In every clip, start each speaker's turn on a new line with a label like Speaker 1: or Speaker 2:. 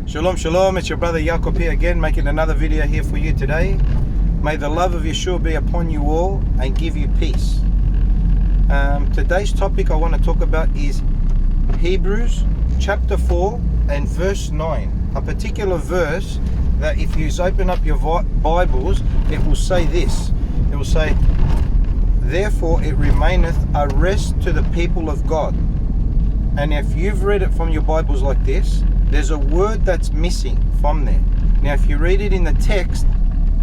Speaker 1: Shalom, shalom, it's your brother Jacob here again, making another video here for you today. May the love of Yeshua be upon you all and give you peace. Today's topic I want to talk about is Hebrews chapter 4 and verse 9. A particular verse that if you open up your Bibles, it will say this. It will say, therefore it remaineth a rest to the people of God. And if you've read it from your Bibles like this, there's a word that's missing from there. Now if you read it in the text,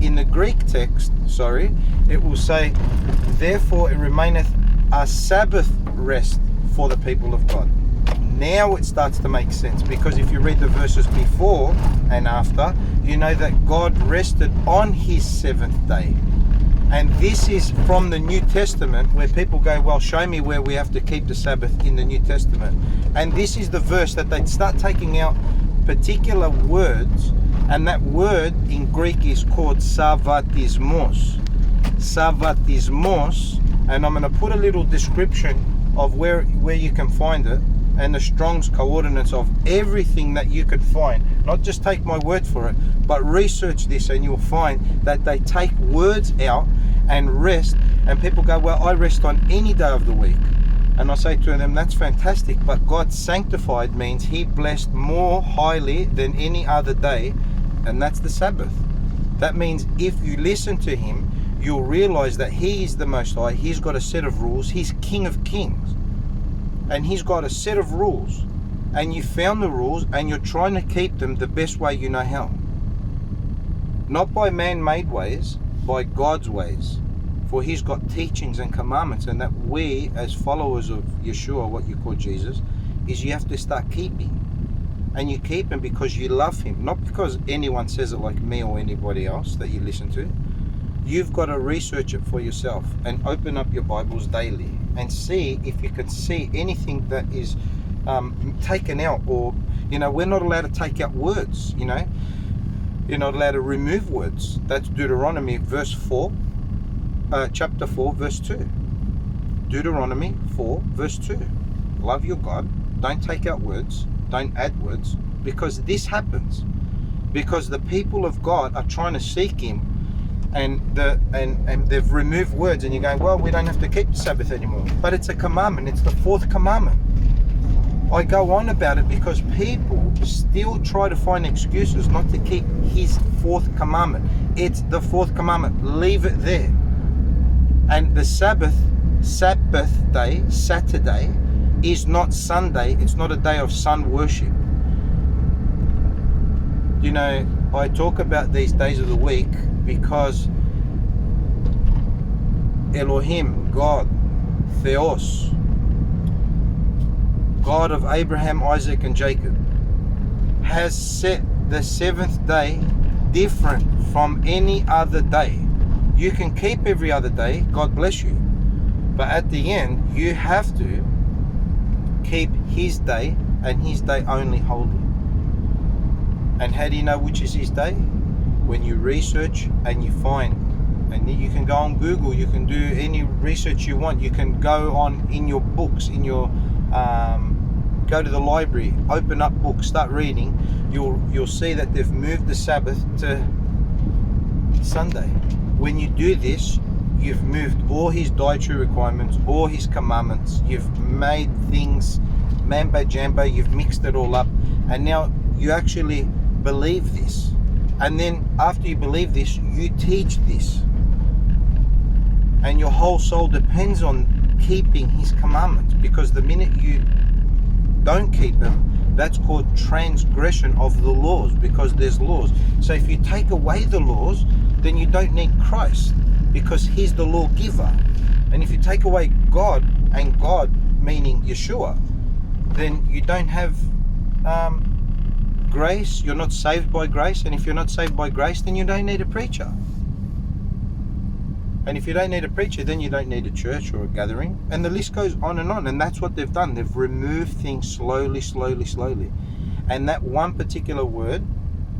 Speaker 1: in the Greek text, it will say, therefore it remaineth a Sabbath rest for the people of God. Now it starts to make sense, because if you read the verses before and after, you know that God rested on his seventh day. And this is from the New Testament, where people go, well, show me where we have to keep the Sabbath in the New Testament. And this is the verse that they start taking out particular words, and that word in Greek is called Sabbatismos. Sabbatismos, and I'm going to put a little description of where you can find it, and the Strong's coordinates of everything that you could find. Not just take my word for it, but research this, and you'll find that they take words out and rest, and people go, well, I rest on any day of the week. And I say to them, that's fantastic, but God sanctified means he blessed more highly than any other day, and that's the Sabbath. That means if you listen to him, you'll realize that he is the Most High. He's got a set of rules. He's King of Kings, and he's got a set of rules, and you found the rules and you're trying to keep them the best way you know how. Not by man-made ways, by God's ways. For he's got teachings and commandments, and that we as followers of Yeshua, what you call Jesus, is you have to start keeping. And you keep him because you love him, not because anyone says it like me or anybody else that you listen to. You've got to research it for yourself and open up your Bibles daily and see if you can see anything that is taken out, or, we're not allowed to take out words, You're not allowed to remove words. That's Deuteronomy chapter 4, verse 2. Deuteronomy 4, verse 2. Love your God. Don't take out words. Don't add words. Because this happens. Because the people of God are trying to seek him, and they've removed words, and you're going, well, we don't have to keep the Sabbath anymore. But it's a commandment. It's the fourth commandment. I go on about it because people still try to find excuses not to keep his fourth commandment. It's the fourth commandment. Leave it there. And the Sabbath day, Saturday, is not Sunday. It's not a day of sun worship. I talk about these days of the week because Elohim, God, Theos, God of Abraham, Isaac, and Jacob, has set the seventh day different from any other day. You can keep every other day, God bless you, but at the end you have to keep his day, and his day only holy. And how do you know which is his day? When you research and you find, and you can go on Google, you can do any research you want, you can go on in your books, in your go to the library, open up books, start reading. You'll see that they've moved the Sabbath to Sunday. When you do this, you've moved all his dietary requirements, all his commandments. You've made things mambo jambo, you've mixed it all up, and now you actually believe this. And then after you believe this, you teach this, and your whole soul depends on keeping his commandments, because the minute you don't keep them, that's called transgression of the laws, because there's laws. So if you take away the laws, then you don't need Christ, because he's the lawgiver. And if you take away God, and God meaning Yeshua, then you don't have grace. You're not saved by grace. And if you're not saved by grace, then you don't need a preacher. And if you don't need a preacher, then you don't need a church or a gathering. And the list goes on. And that's what they've done. They've removed things slowly. And that one particular word,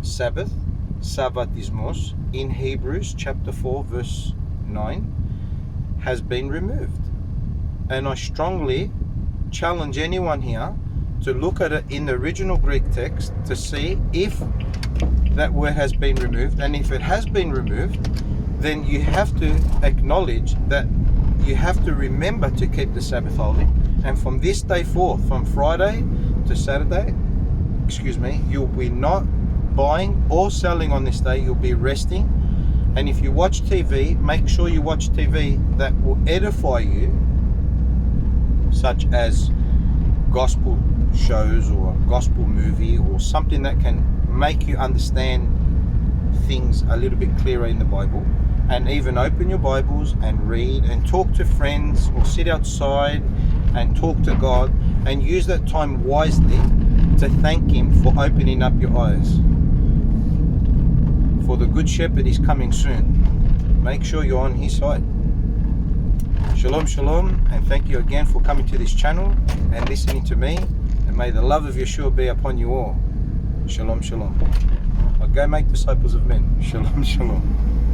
Speaker 1: Sabbath, Sabbatismos, in Hebrews chapter 4, verse 9, has been removed. And I strongly challenge anyone here to look at it in the original Greek text to see if that word has been removed, and if it has been removed, then you have to acknowledge that you have to remember to keep the Sabbath holy, and from this day forth, from Friday to Saturday, you'll be not buying or selling on this day. You'll be resting. And if you watch TV, make sure you watch TV that will edify you, such as gospel shows or a gospel movie or something that can make you understand things a little bit clearer in the Bible. And even open your Bibles and read and talk to friends, or sit outside and talk to God, and use that time wisely to thank Him for opening up your eyes. For the Good Shepherd is coming soon. Make sure you're on His side. Shalom, shalom, and thank you again for coming to this channel and listening to me, and may the love of Yeshua be upon you all. Shalom, shalom. Go make disciples of men. Shalom, shalom.